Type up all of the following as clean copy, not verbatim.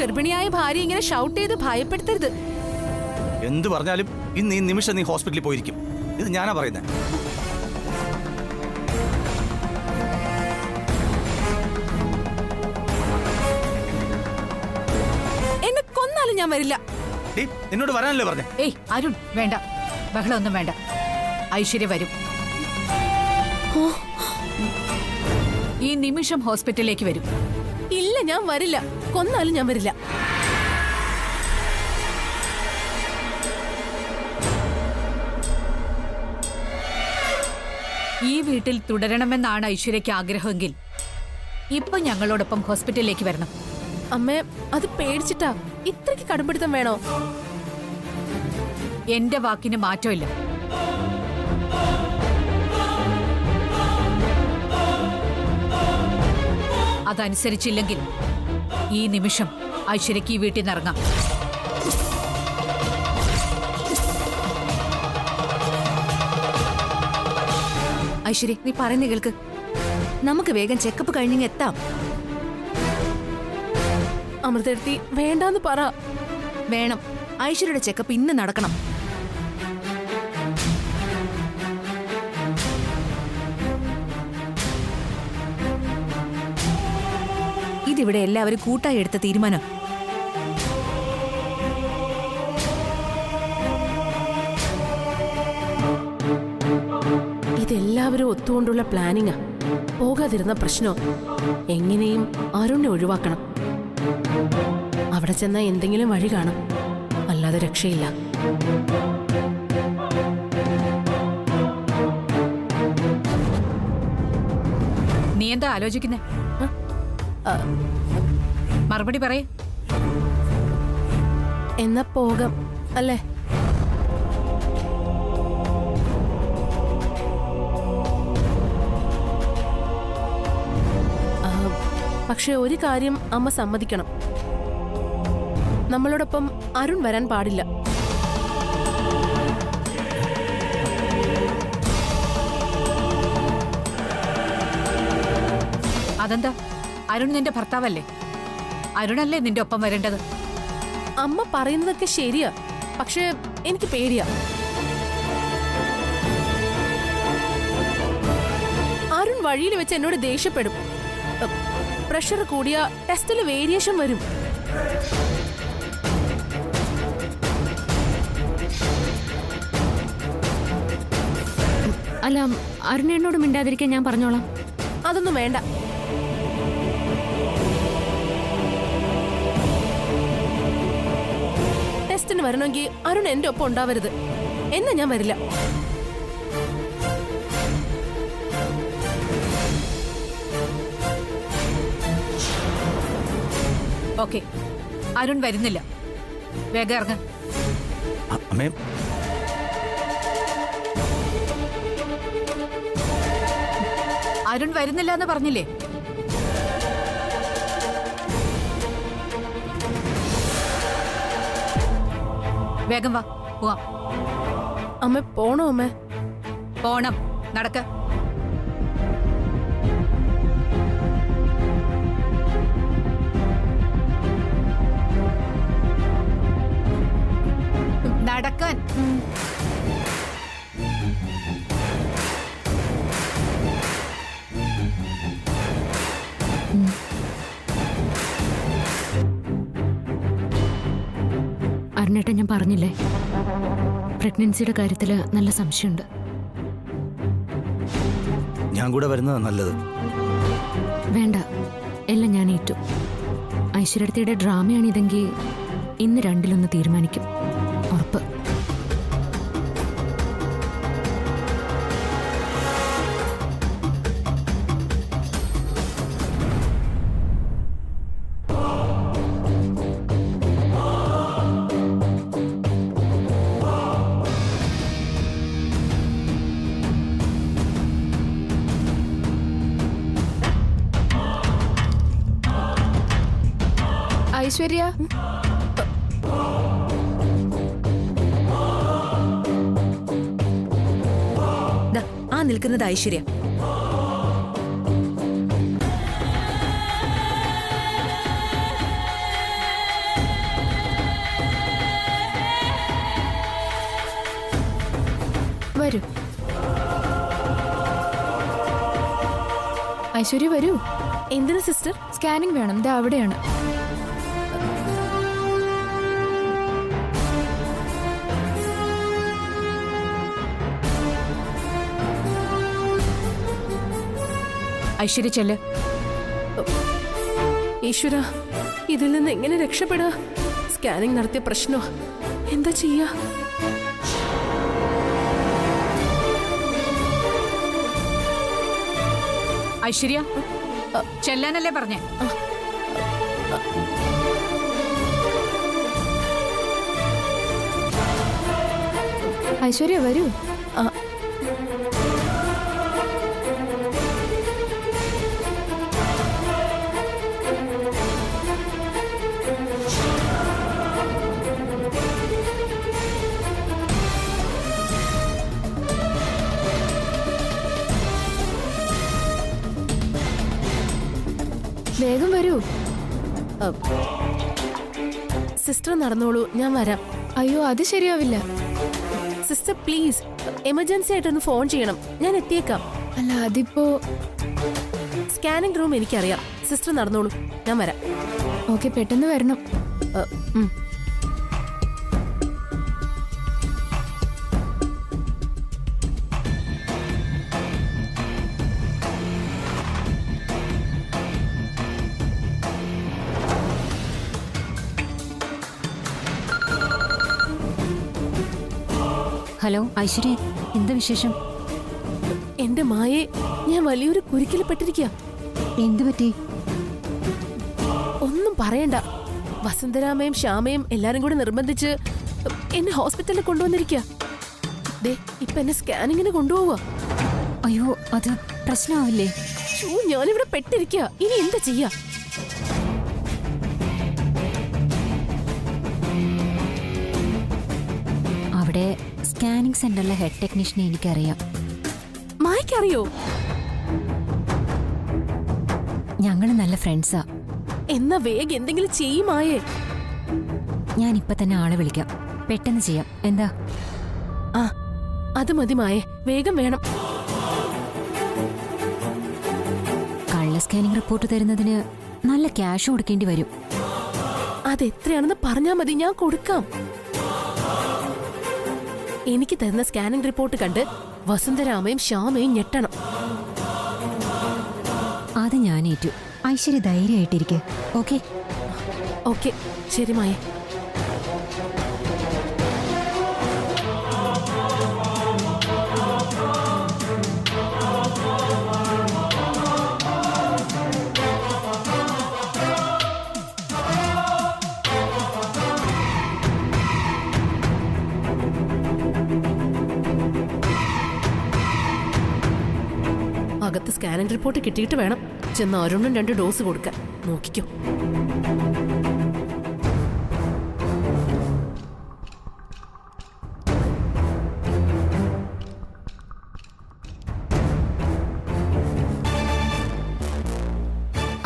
ഗർഭിണിയായ ഭാര്യ ഇങ്ങനെ ഷൗട്ട് ചെയ്ത് ഭയപ്പെടുത്തരുത്. എന്തു പറഞ്ഞാലും ഇന്ന് ഈ നിമിഷം നീ ഹോസ്പിറ്റലിൽ പോയിരിക്കും. ഇത് ഞാനാ പറയുന്നത്. എന്നെ കൊന്നാലും ഞാൻ വരില്ല. എന്നോട് വരാനല്ലേ പറഞ്ഞേ? ഏയ് അരുൺ, വേണ്ട, ബഹളമൊന്നും വേണ്ട. ഐശ്വര്യ വരും. ഈ നിമിഷം ഹോസ്പിറ്റലിലേക്ക് വരും. ഇല്ല, ഞാൻ വരില്ല. കൊന്നാലും ഞാൻ വരില്ല. ഈ വീട്ടിൽ തുടരണമെന്നാണ് ഐശ്വര്യയ്ക്ക് ആഗ്രഹമെങ്കിൽ ഇപ്പൊ ഞങ്ങളോടൊപ്പം ഹോസ്പിറ്റലിലേക്ക് വരണം. അമ്മേ, അത് പേടിച്ചിട്ടാ. ഇത്രയ്ക്ക് കടുംപിടുത്തം വേണോ? എന്റെ വാക്കിന് മാറ്റമില്ല. അതനുസരിച്ചില്ലെങ്കിൽ ഈ നിമിഷം ഐശ്വര്യയ്ക്ക് ഈ വീട്ടിൽ നിന്ന് ഇറങ്ങാം. ഐശ്വര്യ, നീ പറയുന്ന കേൾക്ക്. നമുക്ക് വേഗം ചെക്കപ്പ് കഴിഞ്ഞെങ്കിൽ എത്താം. അമൃതെടുത്തി വേണ്ടാന്ന് പറ. വേണം. ഐശ്വര്യയുടെ ചെക്കപ്പ് ഇന്ന് നടക്കണം. ഇതിവിടെ എല്ലാവരും കൂട്ടായി എടുത്ത തീരുമാനം. ഇതെല്ലാവരും ഒത്തുകൊണ്ടുള്ള പ്ലാനിങ്ങാ. പോകാതിരുന്ന പ്രശ്നോ. എങ്ങനെയും അരുണിനെ ഒഴിവാക്കണം. അവിടെ ചെന്നാൽ എന്തെങ്കിലും വഴി കാണും. അല്ലാതെ രക്ഷയില്ല. നീ എന്താ ആലോചിക്കുന്നേ? മറുപടി പറയേ. എന്നാ പോകാം അല്ലേ? പക്ഷെ ഒരു കാര്യം അമ്മ സമ്മതിക്കണം. നമ്മളോടൊപ്പം അരുൺ വരാൻ പാടില്ല. അതെന്താ? അരുൺ നിന്റെ ഭർത്താവല്ലേ? അരുണല്ലേ നിന്റെ ഒപ്പം വരേണ്ടത്? അമ്മ പറയുന്നതൊക്കെ ശരിയാ. പക്ഷെ എനിക്ക് പേടിയാ. അരുൺ വഴിയിൽ വെച്ച് എന്നോട് ദേഷ്യപ്പെടും. പ്രഷർ കൂടിയ ടെസ്റ്റിൽ വേരിയേഷൻ വരും. അല്ല, അരുണേനോട് മിണ്ടാതിരിക്കാൻ ഞാൻ പറഞ്ഞോളാം. അതൊന്നും വേണ്ട. ടെസ്റ്റിന് വരണമെങ്കിൽ അരുൺ എന്റെ ഒപ്പം ഉണ്ടാവരുത്. എന്നാ ഞാൻ വരില്ല. ഓക്കെ, അരുൺ വരുന്നില്ല. വേഗം ഇറങ്ങ. അമ്മേ, അരുൺ വരുന്നില്ല എന്ന് പറഞ്ഞില്ലേ? വേഗം വാ, പോവാം. അമ്മ പോണോ? അമ്മ പോണം. നടക്ക. നടക്കാൻ. അരുണേട്ടൻ, ഞാൻ പറഞ്ഞില്ലേ, പ്രഗ്നൻസിയുടെ കാര്യത്തിൽ നല്ല സംശയമുണ്ട്. ഞാൻ കൂടെ വരുന്നതാ നല്ലത്. വേണ്ട, എല്ലാം ഞാൻ ഏറ്റു. ഐശ്വര്യയുടെ ഡ്രാമയാണിതെങ്കിൽ ഇന്ന് രണ്ടിലൊന്ന് തീരുമാനിക്കും. ഉറപ്പ്. ഐശ്വര്യ, ആ നിൽക്കുന്നത് ഐശ്വര്യ. ഐശ്വര്യ വരൂ. എന്തിനാ സിസ്റ്റർ? സ്കാനിംഗ് വേണം, ദാ അവിടെയാണ്. ഐശ്വര്യ ചെല്ല്. ഈശ്വര, ഇതിൽ നിന്ന് എങ്ങനെ രക്ഷപ്പെടാ? സ്കാനിംഗ് നടത്തിയ പ്രശ്നോ? എന്താ ചെയ്യാ? ഐശ്വര്യ ചെല്ലാനല്ലേ പറഞ്ഞേ? ഐശ്വര്യ വരൂ. വേഗം വരൂ. സിസ്റ്റർ നടന്നോളൂ, ഞാൻ വരാം. അയ്യോ, അത് ശരിയാവില്ല. സിസ്റ്റർ പ്ലീസ്, എമർജൻസി ആയിട്ടൊന്ന് ഫോൺ ചെയ്യണം, ഞാൻ എത്തിയേക്കാം. അല്ല, അതിപ്പോ സ്കാനിംഗ് റൂം എനിക്കറിയാം. സിസ്റ്റർ നടന്നോളൂ, ഞാൻ വരാം. ഓക്കെ, പെട്ടെന്ന് വരണം. ഉം. ഹലോ ഐശ്വര്യ, എന്താ വിശേഷം? എന്റെ മായെ, ഞാൻ വലിയൊരു കുരുക്കിൽ പെട്ടിരിക്കുക. എന്തു പറ്റി? ഒന്നും പറയണ്ട. വസുന്ധരാമയും ശ്യാമയും എല്ലാരും കൂടി നിർബന്ധിച്ച് എന്നെ ഹോസ്പിറ്റലിൽ കൊണ്ടുവന്നിരിക്കുക. ദേ, ഇപ്പൊ എന്നെ സ്കാനിങ്ങിന് കൊണ്ടുപോവുക. അയ്യോ, അത് പ്രശ്നമാവില്ലേ? ഞാനിവിടെ പെട്ടിരിക്കുക. ഇനി എന്താ ചെയ്യാ? അവിടെ സ്കാനിംഗ് സെന്ററിലെ ഹെഡ് ടെക്നീഷ്യനെ എനിക്കറിയാം. മായ്ക്കറിയോ? ഞങ്ങൾ നല്ല ഫ്രണ്ട്സാ. എന്നാ വേഗം എന്തെങ്കിലും ചെയ്യുമായേ. ഞാൻ ഇപ്പൊ തന്നെ ആളെ വിളിക്കാം. പെട്ടെന്ന് ചെയ്യാം. എന്താ? ആ, അത് മതി മായേ, വേഗം വേണം. കള്ള സ്കാനിംഗ് റിപ്പോർട്ട് തരുന്നതിന് നല്ല ക്യാഷ് കൊടുക്കേണ്ടി വരും. അതെത്രയാണെന്ന് പറഞ്ഞാ മതി, ഞാൻ കൊടുക്കാം. എനിക്ക് തരുന്ന സ്കാനിംഗ് റിപ്പോർട്ട് കണ്ട് വസുന്ധരാമയും ശ്യാമയും ഞെട്ടണം. അത് ഞാൻ ഏറ്റു. ഐശ്വര്യ ധൈര്യമായിട്ടിരിക്കെ. ഓക്കെ? ഓക്കെ, ശരി മായേ. അകത്ത് സ്കാനിംഗ് റിപ്പോർട്ട് കിട്ടിയിട്ട് വേണം ചെന്ന് ഒരെണ്ണം 2 ഡോസ് കൊടുക്കാൻ. നോക്കിക്കോ.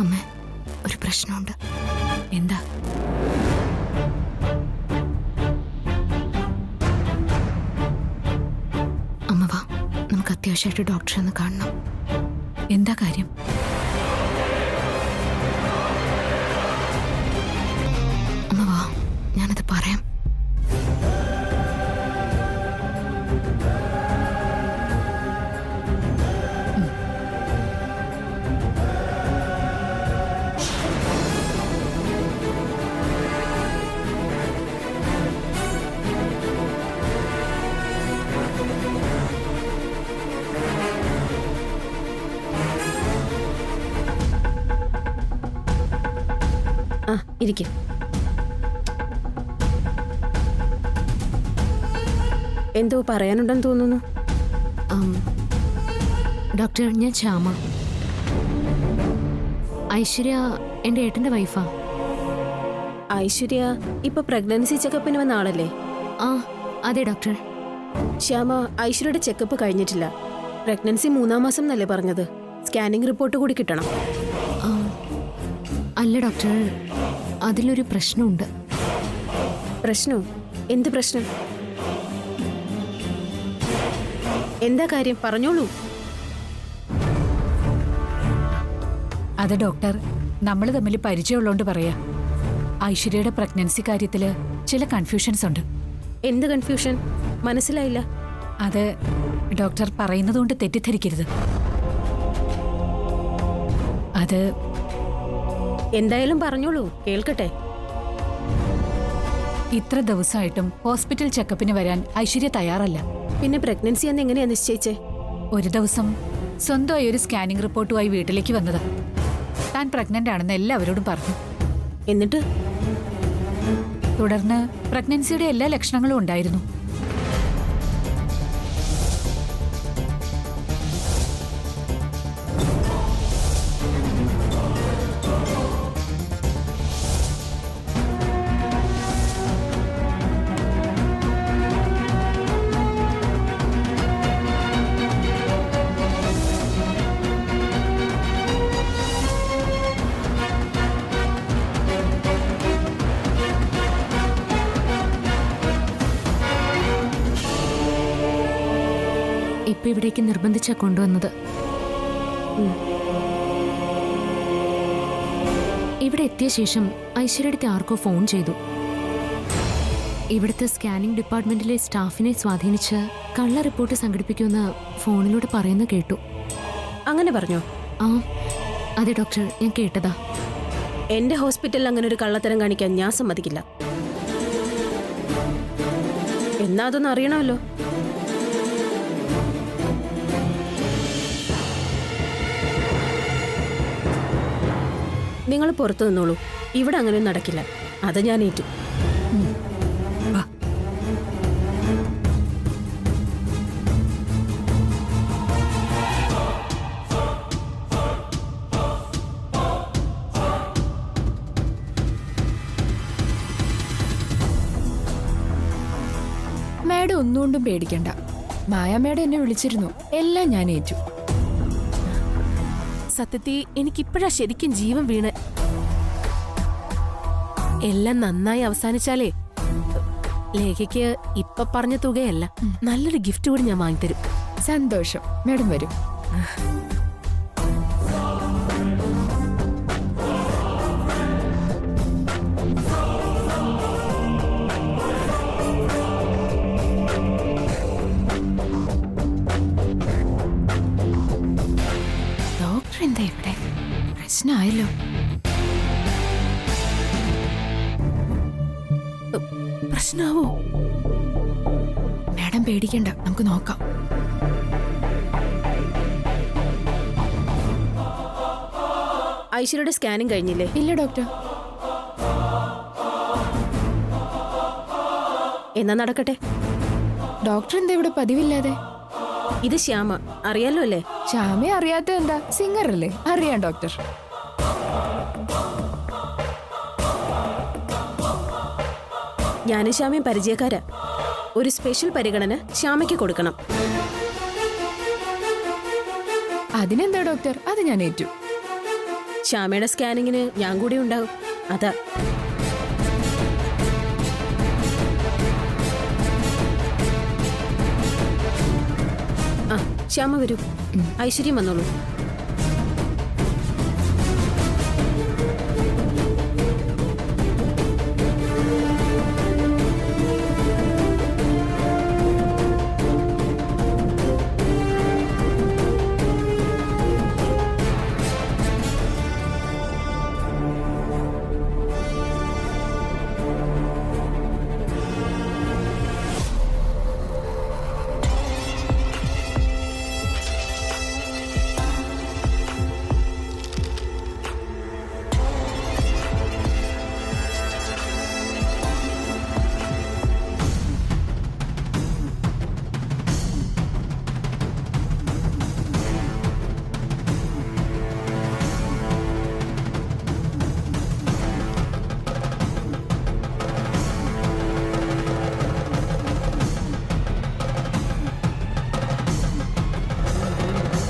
അമ്മ, ഒരു പ്രശ്നമുണ്ട്. എന്താ? അമ്മ വാ, നമുക്ക് അത്യാവശ്യമായിട്ട് ഡോക്ടറെ ഒന്ന് കാണണം. എന്താ കാര്യം? അമ്മ വാ, ഞാനത് പറയാം. ഇരിക്കും. എന്തോ പറയാനുണ്ടെന്ന് തോന്നുന്നു. ഡോക്ടർ, ഞാൻ ശ്യാമ. ഐശ്വര്യ എൻ്റെ ഏട്ടൻ്റെ വൈഫാ. ഐശ്വര്യ ഇപ്പൊ പ്രഗ്നൻസി ചെക്കപ്പിന് വന്ന ആളല്ലേ? ആ, അതെ ഡോക്ടർ. ശ്യാമ, ഐശ്വര്യയുടെ ചെക്കപ്പ് കഴിഞ്ഞിട്ടില്ല. പ്രഗ്നൻസി 3-ാം മാസം എന്നല്ലേ പറഞ്ഞത്? സ്കാനിംഗ് റിപ്പോർട്ട് കൂടി കിട്ടണം. അല്ല ഡോക്ടർ, അതിലൊരു പ്രശ്നമുണ്ട്. പ്രശ്നോ? എന്ത് പ്രശ്നം? എന്താ കാര്യം? പറഞ്ഞോളൂ. അത് ഡോക്ടർ, നമ്മൾ തമ്മിൽ പരിചയമുള്ളോണ്ട് പറയാ. ഐശ്വര്യയുടെ പ്രഗ്നൻസി കാര്യത്തില് ചില കൺഫ്യൂഷൻസ് ഉണ്ട്. എന്ത് കൺഫ്യൂഷൻ? മനസ്സിലായില്ല. അത് ഡോക്ടർ പറയുന്നതുകൊണ്ട് തെറ്റിദ്ധരിക്കരുത്. അത് എന്തായാലും പറഞ്ഞോളൂ, കേൾക്കട്ടെ. ഇത്ര ദിവസമായിട്ടും ഹോസ്പിറ്റൽ ചെക്കപ്പിന് വരാൻ ഐശ്വര്യ തയ്യാറല്ല. പിന്നെ പ്രഗ്നൻസി എന്ന് എങ്ങനെയാ നിശ്ചയിച്ചേ? ഒരു ദിവസം സ്വന്തമായി ഒരു സ്കാനിംഗ് റിപ്പോർട്ടുമായി വീട്ടിലേക്ക് വന്നതാ. താൻ പ്രഗ്നന്റ് ആണെന്ന് എല്ലാവരോടും പറഞ്ഞു. എന്നിട്ട് തുടർന്ന് പ്രഗ്നൻസിയുടെ എല്ലാ ലക്ഷണങ്ങളും ഉണ്ടായിരുന്നു. ഇപ്പൊ ഇവിടേക്ക് നിർബന്ധിച്ചാ കൊണ്ടുവന്നത്. ഇവിടെ എത്തിയ ശേഷം ഐശ്വര്യടുത്ത് ആർക്കോ ഫോൺ ചെയ്തു. ഇവിടുത്തെ സ്കാനിംഗ് ഡിപ്പാർട്ട്മെന്റിലെ സ്റ്റാഫിനെ സ്വാധീനിച്ച് കള്ള റിപ്പോർട്ട് സംഘടിപ്പിക്കുമെന്ന് ഫോണിലൂടെ പറയുന്ന കേട്ടു. അങ്ങനെ പറഞ്ഞോ? ആ അതെ ഡോക്ടർ, ഞാൻ കേട്ടതാ. എന്റെ ഹോസ്പിറ്റലിൽ അങ്ങനെ ഒരു കള്ളത്തരം കാണിക്കാൻ ഞാൻ സമ്മതിക്കില്ല. എന്നാ അതൊന്നും അറിയണമല്ലോ. നിങ്ങൾ പുറത്തു നിന്നോളൂ, ഇവിടെ അങ്ങനെ നടക്കില്ല. അത് ഞാൻ ഏറ്റു. മാഡം ഒന്നുകൊണ്ടും പേടിക്കണ്ട. മായ മാഡം എന്നെ വിളിച്ചിരുന്നു, എല്ലാം ഞാൻ ഏറ്റു. സത്യത്തിൽ എനിക്കിപ്പോഴാ ശരിക്കും ജീവൻ വീണ്. എല്ലാം നന്നായി അവസാനിച്ചാലേ ലേഖയ്ക്ക് ഇപ്പൊ പറഞ്ഞ തുകയല്ല, നല്ലൊരു ഗിഫ്റ്റ് കൂടി ഞാൻ വാങ്ങിത്തരും. സന്തോഷം. മാഡം വരും. ഡോക്ടർ എന്താ ഇവിടെ? പ്രശ്നമായല്ലോ. പ്രശ്നാവോ? മാഡം പേടിക്കണ്ട, നമുക്ക് നോക്കാം. ഐശ്വര്യയുടെ സ്കാനിങ് കഴിഞ്ഞില്ലേ? ഇല്ല ഡോക്ടർ. എന്നാ നടക്കട്ടെ. ഡോക്ടർ എന്താ ഇവിടെ പതിവില്ലാതെ? ഇത് ശ്യാമ, അറിയാലോ അല്ലേ? ശ്യാമയെ അറിയാത്ത എന്താ? സിംഗർ അല്ലേ? അറിയാം ഡോക്ടർ. ഞാനും ശ്യാമയും പരിചയക്കാരാ. ഒരു സ്പെഷ്യൽ പരിഗണന ശ്യാമയ്ക്ക് കൊടുക്കണം. അതിനെന്താ ഡോക്ടർ, അത് ഞാൻ ഏറ്റു. ശ്യാമയുടെ സ്കാനിങ്ങിന് ഞാൻ കൂടി ഉണ്ടാവും, അതാ. ആ ശ്യാമ വരൂ, ഐശ്വര്യം വന്നോളൂ.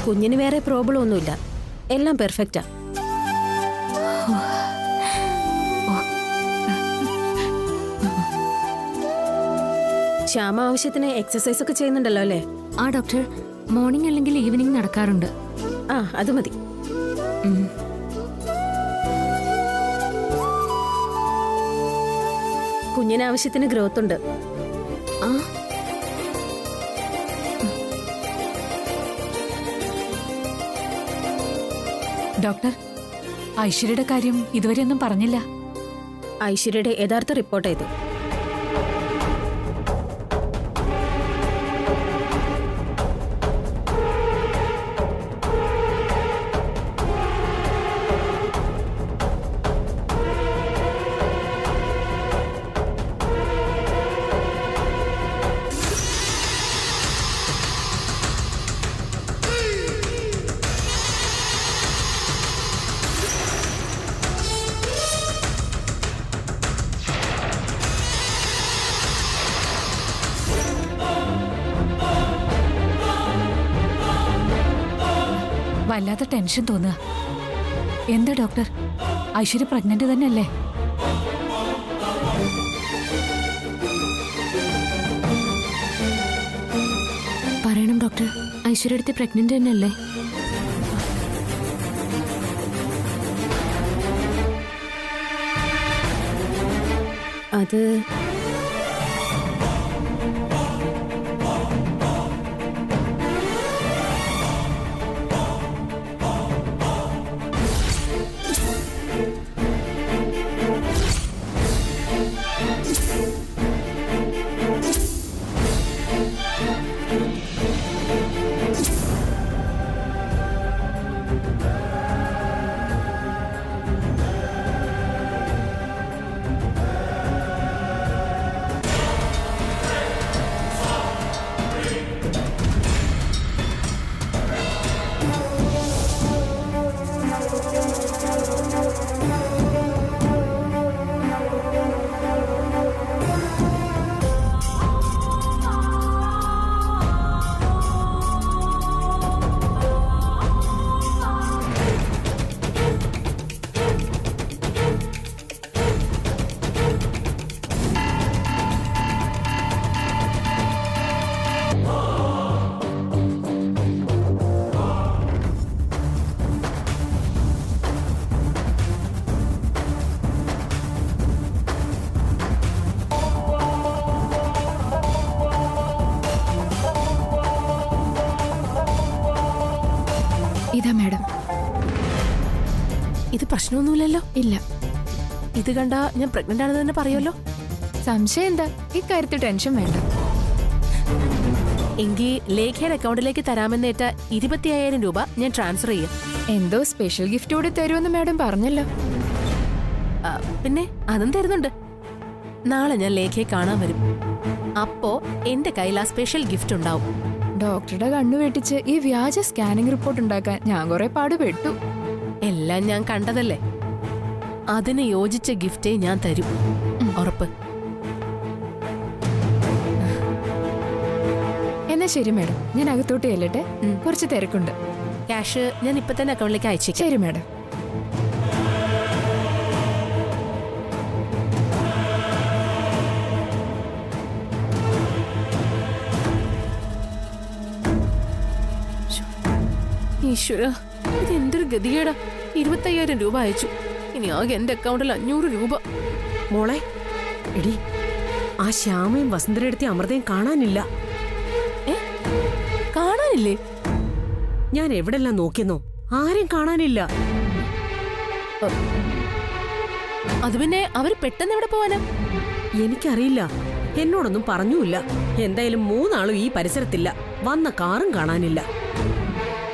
കുഞ്ഞിന് വേറെ പ്രോബ്ലം ഒന്നുമില്ല, എല്ലാം പെർഫെക്റ്റാ. ശ്യാമ ആവശ്യത്തിന് എക്സസൈസ് ഒക്കെ ചെയ്യുന്നുണ്ടല്ലോ അല്ലേ? ആ ഡോക്ടർ, മോർണിംഗ് അല്ലെങ്കിൽ ഈവനിങ് നടക്കാറുണ്ട്. ആ അത് മതി. കുഞ്ഞിന് ആവശ്യത്തിന് ഗ്രോത്ത് ഉണ്ട്. ആ ഡോക്ടർ, ഐശ്വര്യയുടെ കാര്യം ഇതുവരെ ഒന്നും പറഞ്ഞില്ല. ഐശ്വര്യയുടെ യഥാർത്ഥ റിപ്പോർട്ട് ചെയ്തു. വല്ലാത്ത ടെൻഷൻ തോന്നുക. എന്താ ഡോക്ടർ, ഐശ്വര്യ പ്രഗ്നന്റ് തന്നെയല്ലേ? പറയണം ഡോക്ടർ, ഐശ്വര്യടുത്ത് പ്രഗ്നന്റ് തന്നെയല്ലേ? അത് ഇതാ മാഡം. ഇത് പ്രശ്നമൊന്നുമില്ലല്ലോ. ഇല്ല, ഇത് കണ്ടാ ഞാൻ പ്രഗ്നന്റ് ആണെന്ന് തന്നെ പറയുമല്ലോ. സംശയം എന്താ? ഇക്കാര്യത്തിൽ ടെൻഷൻ വേണ്ട. എങ്കിൽ ലേഖയുടെ അക്കൗണ്ടിലേക്ക് തരാമെന്നേറ്റ 25,000 രൂപ ഞാൻ ട്രാൻസ്ഫർ ചെയ്യാം. എന്തോ സ്പെഷ്യൽ ഗിഫ്റ്റ് കൂടി തരുമെന്ന് മാഡം പറഞ്ഞല്ലോ. പിന്നെ അതും തരുന്നുണ്ട്. നാളെ ഞാൻ ലേഖയെ കാണാൻ വരും. അപ്പോ എന്റെ കയ്യിൽ ആ സ്പെഷ്യൽ ഗിഫ്റ്റ് ഉണ്ടാവും. ഡോക്ടറുടെ കണ്ണു വെട്ടിച്ച് ഈ വ്യാജ സ്കാനിംഗ് റിപ്പോർട്ട് ഉണ്ടാക്കാൻ ഞാൻ കുറെ പാടുപെട്ടു. എല്ലാം ഞാൻ കണ്ടതല്ലേ. അതിന് യോജിച്ച ഗിഫ്റ്റേ ഞാൻ തരും. ഉറപ്പ്. എന്നാ ശരി മാഡം, ഞാൻ അകത്തോട്ട് ചെല്ലട്ടെ. കുറച്ച് തിരക്കുണ്ട്. ക്യാഷ് ഞാൻ ഇപ്പൊ തന്നെ അക്കൗണ്ടിലേക്ക് അയച്ചേക്കാം. ശരി മാഡം. ഈശ്വര, ഇത് എന്തൊരു ഗതികേടാ. 25,000 രൂപ അയച്ചു. ഇനി ആകെ എന്റെ അക്കൗണ്ടിൽ 500 രൂപ. മോളെ, എടി, ആ ശ്യാമയും വസുന്ധരയെടുത്തി അമൃതയും കാണാനില്ല. കാണാനില്ലേ? ഞാൻ എവിടെല്ലാം നോക്കിയെന്നോ, ആരും കാണാനില്ല. അത് പിന്നെ അവര് പെട്ടെന്ന് എവിടെ പോവാനാ? എനിക്കറിയില്ല, എന്നോടൊന്നും പറഞ്ഞുമില്ല. എന്തായാലും 3 ആളും ഈ പരിസരത്തില്ല. വന്ന കാറും കാണാനില്ല.